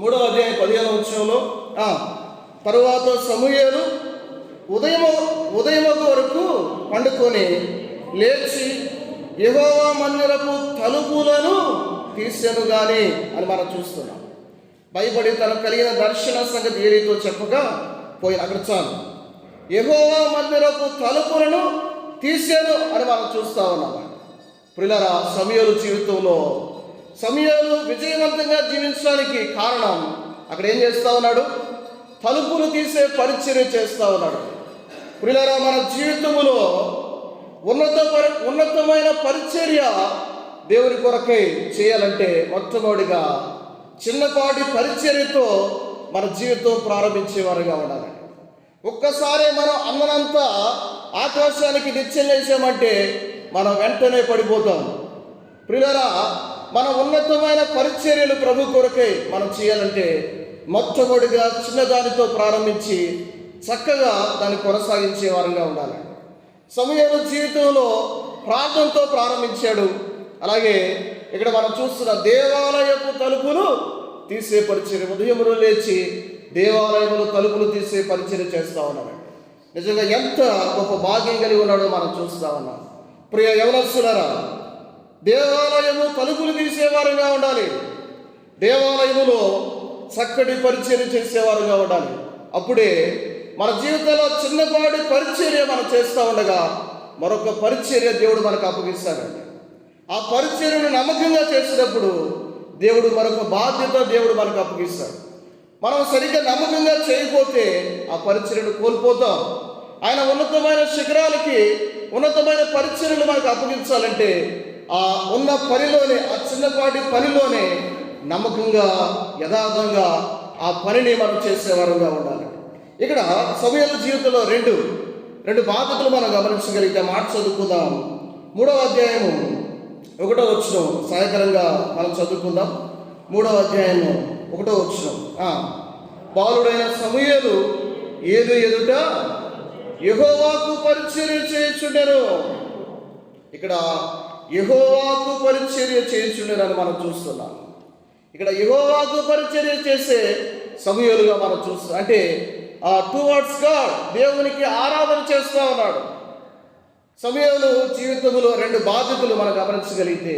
3వ అధ్యాయం 15వ వచనంలో, తరువాత సమూయేలు ఉదయము వరకు పండుకొని లేచి యెహోవా మందిరపు తలుపులను తీసెను గాని అని మనం చూస్తున్నాం. భయపడి తనకు కలిగిన దర్శన సంగతి ఏలితో చెప్పగా పోయిన. అక్కడ చాలు, యెహోవా మందిరపు తలుపులను తీసెను అని మనం చూస్తూ ఉన్నాం. ప్రియులారా, సమూయేలు జీవితంలో సమూయేలు విజయవంతంగా జీవించడానికి కారణం అక్కడ ఏం చేస్తూ ఉన్నాడు? తలుపులు తీసే పరిచర్య చేస్తూ ఉన్నాడు. ప్రియులారా, మన జీవితంలో ఉన్నతమైన పరిచర్య దేవుని కొరకై చేయాలంటే మొట్టమొదటిగా చిన్నపాటి పరిచర్యతో మన జీవితం ప్రారంభించేవారుగా ఉండాలి. ఒక్కసారి మనం అందనంతా ఆకాశానికి నిత్యం చేసామంటే మనం వెంటనే పడిపోతాం. ప్రియులారా, మన ఉన్నతమైన పరిచర్యలు ప్రభు కొరకై మనం చేయాలంటే మొట్టమొదటిగా చిన్నదానితో ప్రారంభించి చక్కగా దాన్ని కొనసాగించే వారంగా ఉండాలి. సమూయేలు జీవితంలో ప్రార్థనతో ప్రారంభించాడు. అలాగే ఇక్కడ మనం చూస్తున్న దేవాలయపు తలుపులు తీసే పరిచర్య, ఉదయములు లేచి దేవాలయములు తలుపులు తీసే పరిచర్య చేస్తూ ఉన్నాడు. నిజంగా ఎంత గొప్ప భాగ్యం కలిగి ఉన్నాడో మనం చూస్తూ ఉన్నాం. ప్రియ యవనస్తులారా, దేవాలయము తలుపులు తీసేవారుగా ఉండాలి. దేవాలయములో చక్కటి పరిచర్య చేసేవారుగా ఉండాలి. అప్పుడే మన జీవితంలో చిన్నపాటి పరిచర్య మనం చేస్తూ ఉండగా మరొక పరిచర్య దేవుడు మనకు అప్పగిస్తాడండి. ఆ పరిచర్యను నమ్మకంగా చేసినప్పుడు దేవుడు మరొక బాధ్యత దేవుడు మనకు అప్పగిస్తాడు. మనం సరిగ్గా నమ్మకంగా చేయకపోతే ఆ పరిచర్యను కోల్పోతాం. ఆయన ఉన్నతమైన శిఖరాలకి ఉన్నతమైన పరిచర్యలు మనకు అప్పగించాలంటే ఆ ఉన్న పనిలోనే, ఆ చిన్నపాటి పనిలోనే నమ్మకంగా యథార్థంగా ఆ పనిని మనం చేసేవారుగా ఉండాలి. ఇక్కడ సమూయేలు జీవితంలో రెండు బాధ్యతలు మనం గమనించగలిగితే మాట చదువుకుందాం. 3వ అధ్యాయము 1వ వచనం సహాయకరంగా మనం చదువుకుందాం. 3వ అధ్యాయము 1వ వచనం. బాలుడైన సమూయేలు ఏలు ఎదుట యెహోవాకు పరిచర్య చేయుచుండెను. ఇక్కడ యెహోవాకు పరిచర్య చేయుచుండెనని మనం చూస్తున్నాం. ఇక్కడ యెహోవాకు పరిచర్య చేసే సమూయేలుగా మనం చూస్తున్నాం. అంటే టువర్డ్స్ గాడ్, దేవునికి ఆరాధన చేస్తూ ఉన్నాడు. సమూయేలు జీవితంలో 2 బాధ్యతలు మనం గమనించగలిగితే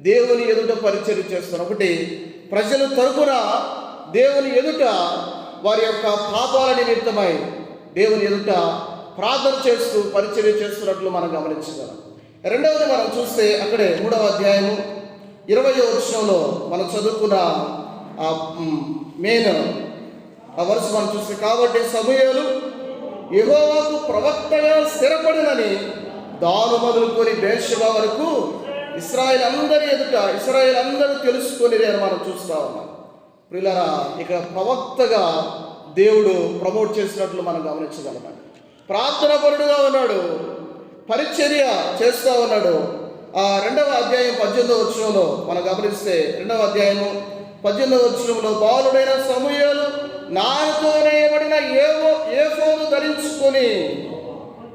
దేవుని ఎదుట పరిచర్య చేస్తున్నారు. ఒకటి, ప్రజల తరపున దేవుని ఎదుట వారి యొక్క పాపాల నిమిత్తమై దేవుని ఎదుట ప్రార్థన చేస్తూ పరిచర్య చేస్తున్నట్లు మనం గమనించగలం. రెండవది మనం చూస్తే అక్కడే 3వ అధ్యాయము 20వ వచనంలో మనం చదువుకున్న మెయిన్ వరుస మనం చూస్తే, కాబట్టి సమూయేలు యెహోవాకు ప్రవక్తగా స్థిరపడినని దాను మొదలుకొని బేర్షెబా వరకు ఇశ్రాయేలు అందరూ తెలుసుకొని అని మనం చూస్తూ ఉన్నాం. ప్రియులారా, ఇక ప్రవక్తగా దేవుడు ప్రమోట్ చేసినట్లు మనం గమనించగలగాలి. ప్రార్థన పరుడుగా ఉన్నాడు, పరిచర్య చేస్తూ ఉన్నాడు. 2వ అధ్యాయం 18వ వచనంలో మనం గమనిస్తే 2వ అధ్యాయము 18వ వచనంలో, బాలుడైన సమూయేలు నాతో నేయబడిన ఏఫోదు ధరించుకొని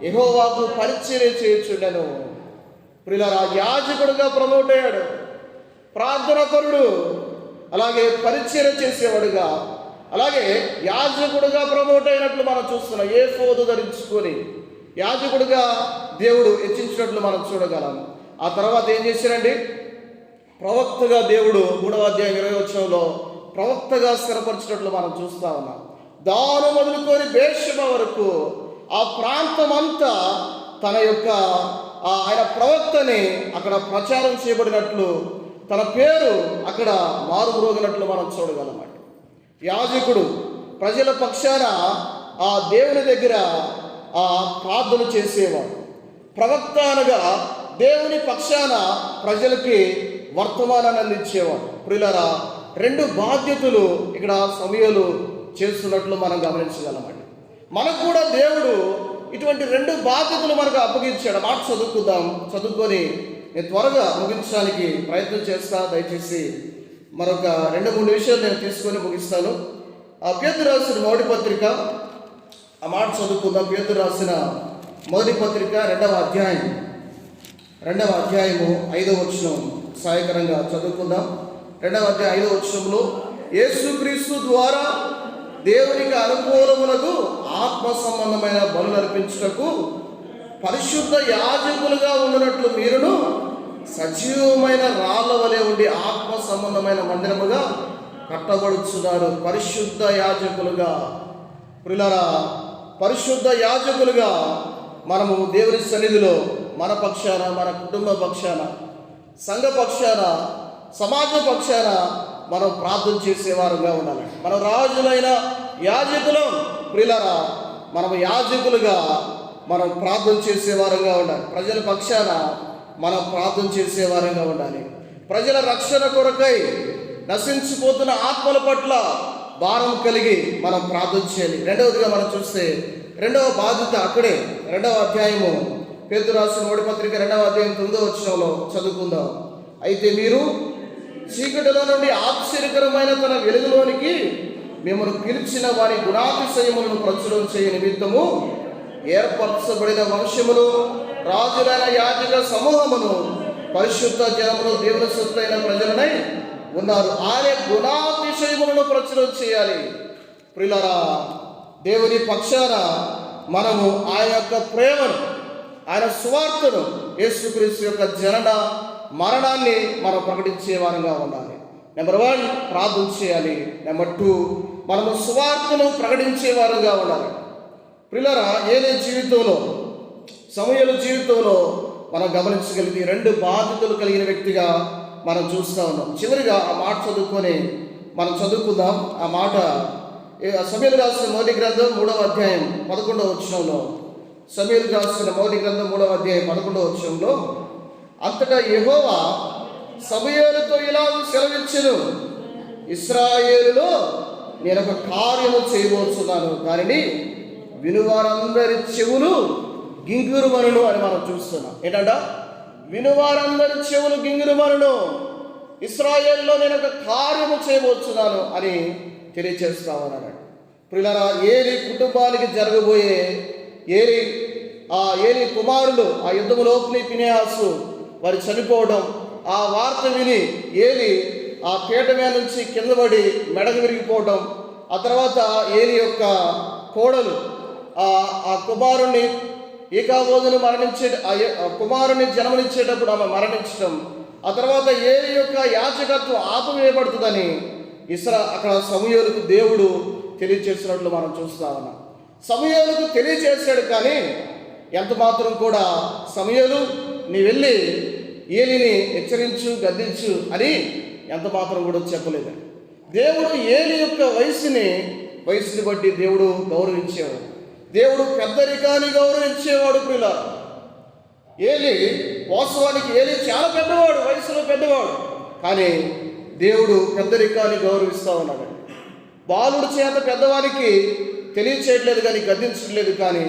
యెహోవాకు పరిచర్య చేయుచుండెను. ప్రియులారా, యాజకుడుగా ప్రమోట్ అయ్యాడు, ప్రార్థన పరుడు, అలాగే పరిచర్య చేసేవాడుగా, అలాగే యాజకుడుగా ప్రమోట్ అయినట్లు మనం చూస్తున్నాం. ఏఫోదు ధరించుకొని యాజకుడుగా దేవుడు హెచ్చించినట్లు మనం చూడగలం. ఆ తర్వాత ఏం చేశారండి? ప్రవక్తగా దేవుడు 3వ అధ్యాయం 20వ వచనంలో ప్రవక్తగా స్థిరపరిచినట్లు మనం చూస్తూ ఉన్నాం. దాను మొదలుకొని బేర్షెబా వరకు ఆ ప్రాంతం అంతా తన యొక్క ఆయన ప్రవక్తని అక్కడ ప్రచారం చేయబడినట్లు, తన పేరు అక్కడ మారుమ్రోగినట్లు మనం చూడగలమండి. యాజకుడు ప్రజల పక్షాన ఆ దేవుని దగ్గర ప్రార్థన చేసేవాడు. ప్రవక్త అనగా దేవుని పక్షాన ప్రజలకి వర్తమానాన్ని అందించేవాడు. ప్రియులారా, 2 బాధ్యతలు ఇక్కడ సమూయేలు చేస్తున్నట్లు మనం గమనించగలమండి. మనకు కూడా దేవుడు ఇటువంటి 2 బాధ్యతలు మనకు అప్పగించాడు. మాట చదువుకొని నేను త్వరగా ముగించడానికి ప్రయత్నం చేస్తా. దయచేసి మరొక 2-3 విషయాలు నేను తీసుకొని ముగిస్తాను. పేతురు రాసిన మొదటి పత్రిక, ఆ మాట చదువుకుందాం. పేతురు రాసిన మొదటి పత్రిక 2వ అధ్యాయము 5వ వచనం సహాయకరంగా చదువుకుందాం. 2వ అధ్యాయం 5వ వచనంలో, యేసుక్రీస్తు ద్వారా దేవునికి అనుకూలములకు ఆత్మ సంబంధమైన బలులు అర్పించుటకు పరిశుద్ధ యాజకులుగా ఉండినట్లు మీరును సజీవమైన రాళ్ల వలె ఉండి ఆత్మ సంబంధమైన మందిరముగా కట్టబడుచున్నారు. పరిశుద్ధ యాజకులుగా, ప్రియులారా, పరిశుద్ధ యాజకులుగా మనము దేవుని సన్నిధిలో మన పక్షాన, మన కుటుంబ పక్షాన, సంఘ పక్షాన, సమాజ పక్షాన మనం ప్రార్థన చేసేవారుగా ఉండాలి. మనం రాజులైన యాజకులం. ప్రియులారా, మనము యాజకులుగా మనం ప్రార్థన చేసేవారంగా ఉండాలి. ప్రజల పక్షాన మనం ప్రార్థన చేసేవారంగా ఉండాలి. ప్రజల రక్షణ కొరకై నశించిపోతున్న ఆత్మల పట్ల భారం కలిగి మనం ప్రార్థన చేయాలి. రెండవదిగా మనం చూస్తే రెండవ బాధ్యత అక్కడే 2వ అధ్యాయము పేతురు రాసిన మొదటి పత్రిక 2వ అధ్యాయం 9వ వచనంలో చదువుకుందాం. అయితే మీరు చీకటిలో నుండి ఆశ్చర్యకరమైన తన వెలుగులోనికి మిమ్మల్ని పిలిచిన వారి గుణాతిశయములను ప్రచురం చేయ నిమిత్తము ఏర్పరచబడిన వంశములు, రాజులైన యాజక సమూహమును, పరిశుద్ధ జనములు, దేవుని సొత్తైన ప్రజలనై ఉన్నారు. ఆయన గుణాతిశయములను ప్రచురం చేయాలి. ప్రియులారా, దేవుని పక్షాన మనము ఆయన యొక్క ప్రేమను, ఆయన సువార్తను, యేసుక్రీస్తు యొక్క జనన మరణాన్ని మనం ప్రకటించే వారంగా ఉండాలి. నెంబర్ 1 ప్రార్థన చేయాలి. నెంబర్ 2 మనము సువార్తను ప్రకటించే వారంగా ఉండాలి. ప్రియులారా, ఏలే జీవితంలో, సమూయేలు జీవితంలో మనం గమనించగలిగి 2 బాధ్యతలు కలిగిన వ్యక్తిగా మనం చూస్తూ ఉన్నాం. చివరిగా ఆ మాట చదువుకొని మనం చదువుకుందాం. ఆ మాట సమూయేలు రాసిన మొదటి గ్రంథం 3వ అధ్యాయం 11వ వచనంలో, సమూయేలు రాసిన మొదటి గ్రంథం 3వ అధ్యాయం 11వ వచనంలో, అంతటా యెహోవా సమూయేలుతో ఇలా సెలవిచ్చెను, ఇశ్రాయేలులో నేను ఒక కార్యము చేయబోతున్నాను, దానిని వినువారందరి చెవులు గింగురుమనును అని మనం చూస్తున్నాం. ఏంటంట? వినువారందరి చెవులు గింగురుమనును, ఇశ్రాయేలులో నేను ఒక కార్యము చేయబోతున్నాను అని తెలియచేస్తా ఉన్నాడు. ప్రియులారా, ఏలి కుటుంబానికి జరగబోయే ఏలి కుమారులు ఆ యుద్ధములో ఫినెహాసు వారు చనిపోవడం, ఆ వార్త విని ఏలి ఆ పీట మీద నుంచి కింద పడి మెడకు విరిగిపోవడం, ఆ తర్వాత ఏలి యొక్క కోడలు ఆ కుమారుణ్ణి ఈకాబోదును కుమారుని జన్మనిచ్చేటప్పుడు ఆమె మరణించడం, ఆ తర్వాత ఏలి యొక్క యాజకత్వం ఆపివేయబడుతుందని అక్కడ సమూయేలుకు దేవుడు తెలియచేసినట్లు మనం చూస్తా ఉన్నాం. సమూయేలుకు తెలియచేశాడు, కానీ ఎంత మాత్రం కూడా సమూయేలు నీ వెళ్ళి ఏలిని హెచ్చరించు, గద్దించు అని ఎంత మాత్రం కూడా చెప్పలేదు. దేవుడు ఏలి యొక్క వయసుని బట్టి దేవుడు గౌరవించేవాడు. దేవుడు పెద్దరికాన్ని గౌరవించేవాడు. ప్రియులారా, ఏలి వాస్తవానికి ఏలి చాలా పెద్దవాడు, వయసులో పెద్దవాడు, కానీ దేవుడు పెద్దరికాన్ని గౌరవిస్తూ ఉన్నాడు. బాలుడు చేత పెద్దవానికి తెలియచేయట్లేదు కానీ గద్దించట్లేదు. కానీ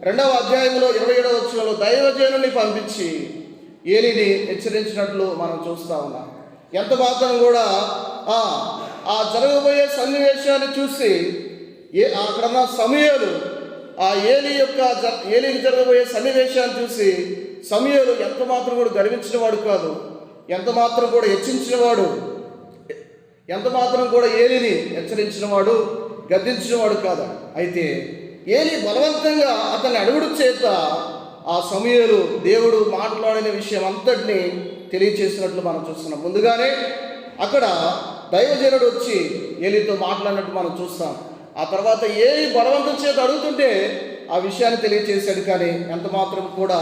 2వ అధ్యాయంలో 27వ వచనంలో దైవజనుని పంపించి ఏలిని హెచ్చరించినట్లు మనం చూస్తూ ఉన్నాం. ఎంత మాత్రం కూడా ఆ జరగబోయే సన్నివేశాన్ని చూసి అక్కడున్న సమూయేలు ఆ ఏలికి జరగబోయే సన్నివేశాన్ని చూసి సమూయేలు ఎంత మాత్రం కూడా గర్వించిన వాడు కాదు, ఎంత మాత్రం కూడా హెచ్చించినవాడు, ఎంత మాత్రం కూడా ఏలిని హెచ్చరించిన వాడు, గద్దించిన వాడు కాదు. అయితే ఏలి బలవంతంగా అతన్ని అడుగుడు చేత ఆ సమూయేలు దేవుడు మాట్లాడిన విషయం అంతటిని తెలియచేసినట్లు మనం చూస్తున్నాం. ముందుగానే అక్కడ దైవజనుడు వచ్చి ఏలితో మాట్లాడినట్టు మనం చూస్తాం. ఆ తర్వాత ఏలి బలవంతం చేత అడుగుతుంటే ఆ విషయాన్ని తెలియచేశాడు. కానీ ఎంత మాత్రం కూడా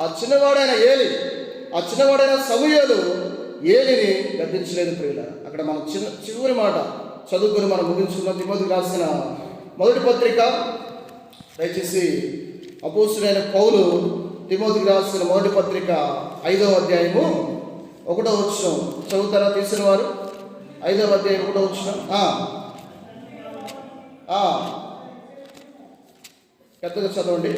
ఆ చిన్నవాడైన సమూయేలు ఏలిని గద్దించలేదు. ప్రియుల, అక్కడ మనం చివరి మాట చదువుకొని మనం ముగించుకున్న తిమోతికి రాసిన మొదటి పత్రిక, దయచేసి అపోస్తులైన పౌలు తిమోతికి రాసిన మొదటి పత్రిక 5వ అధ్యాయము 1వ వచనం చదువుతారా తీసిన వారు? 5వ అధ్యాయం 1వ వచనం పెద్దగా చదవండి.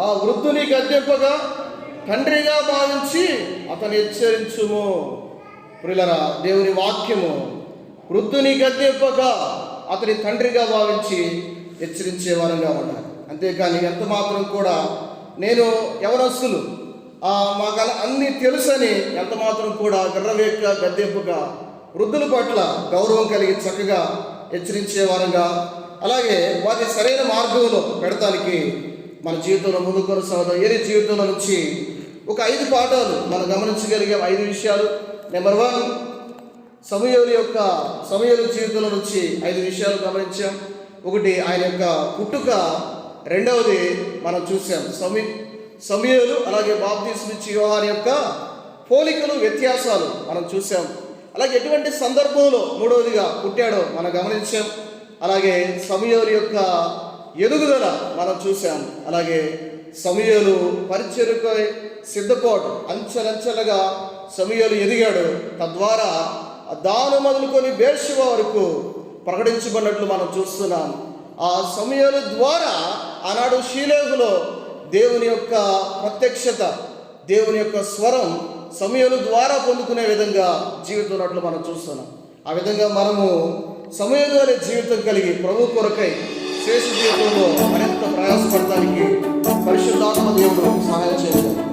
ఆ వృద్ధుని గద్దెంపగా తండ్రిగా భావించి అతను హెచ్చరించుము. ప్రియులారా, దేవుని వాక్యము వృద్ధుని గద్దెంపగా అతని తండ్రిగా భావించి హెచ్చరించే వారంగా ఉండాలి. అంతేకాని ఎంత మాత్రం కూడా నేను యవనస్తులు మాకు అన్నీ తెలుసని ఎంత మాత్రం కూడా గర్రవేక్క గద్దెంపుగా వృద్ధుల పట్ల గౌరవం కలిగి చక్కగా హెచ్చరించే వారంగా, అలాగే వారి సరైన మార్గంలో పెడతానికి మన జీవితంలో ముందు కొనసాగుతాం. ఏలి జీవితంలో నుంచి ఒక 5 పాఠాలు మనం గమనించగలిగే 5 విషయాలు. నెంబర్ 1, సమూయేలు జీవితంలో నుంచి 5 విషయాలు గమనించాం. 1 ఆయన యొక్క పుట్టుక, 2వది మనం చూసాం సమూయేలు అలాగే బాప్తీసునిచ్చి యోహాను యొక్క పోలికలు, వ్యత్యాసాలు మనం చూసాం. అలాగే ఎటువంటి సందర్భంలో 3వదిగా పుట్టాడో మనం గమనించాం. అలాగే సమూయేలు యొక్క ఎదుగుదల మనం చూసాం. అలాగే సమూయేలు పరిచర్యకై సిద్ధపాటు అంచెలంచెలుగా సమూయేలు ఎదిగాడు. తద్వారా దాను మొదలుకొని బేర్షెబా వరకు ప్రకటించబడినట్లు మనం చూస్తున్నాం. ఆ సమూయేలు ద్వారా ఆనాడు షీలోహులో దేవుని యొక్క ప్రత్యక్షత, దేవుని యొక్క స్వరం సమూయేలు ద్వారా పొందుకునే విధంగా జీవితం ఉన్నట్లు మనం చూస్తున్నాం. ఆ విధంగా మనము సమూయేలు అనే జీవితం కలిగి ప్రభు కొరకై శేష జీవితంలో మరింత ప్రయాసపడటానికి పరిశుద్ధాత్మ దేవుడు సహాయం చేయాలి.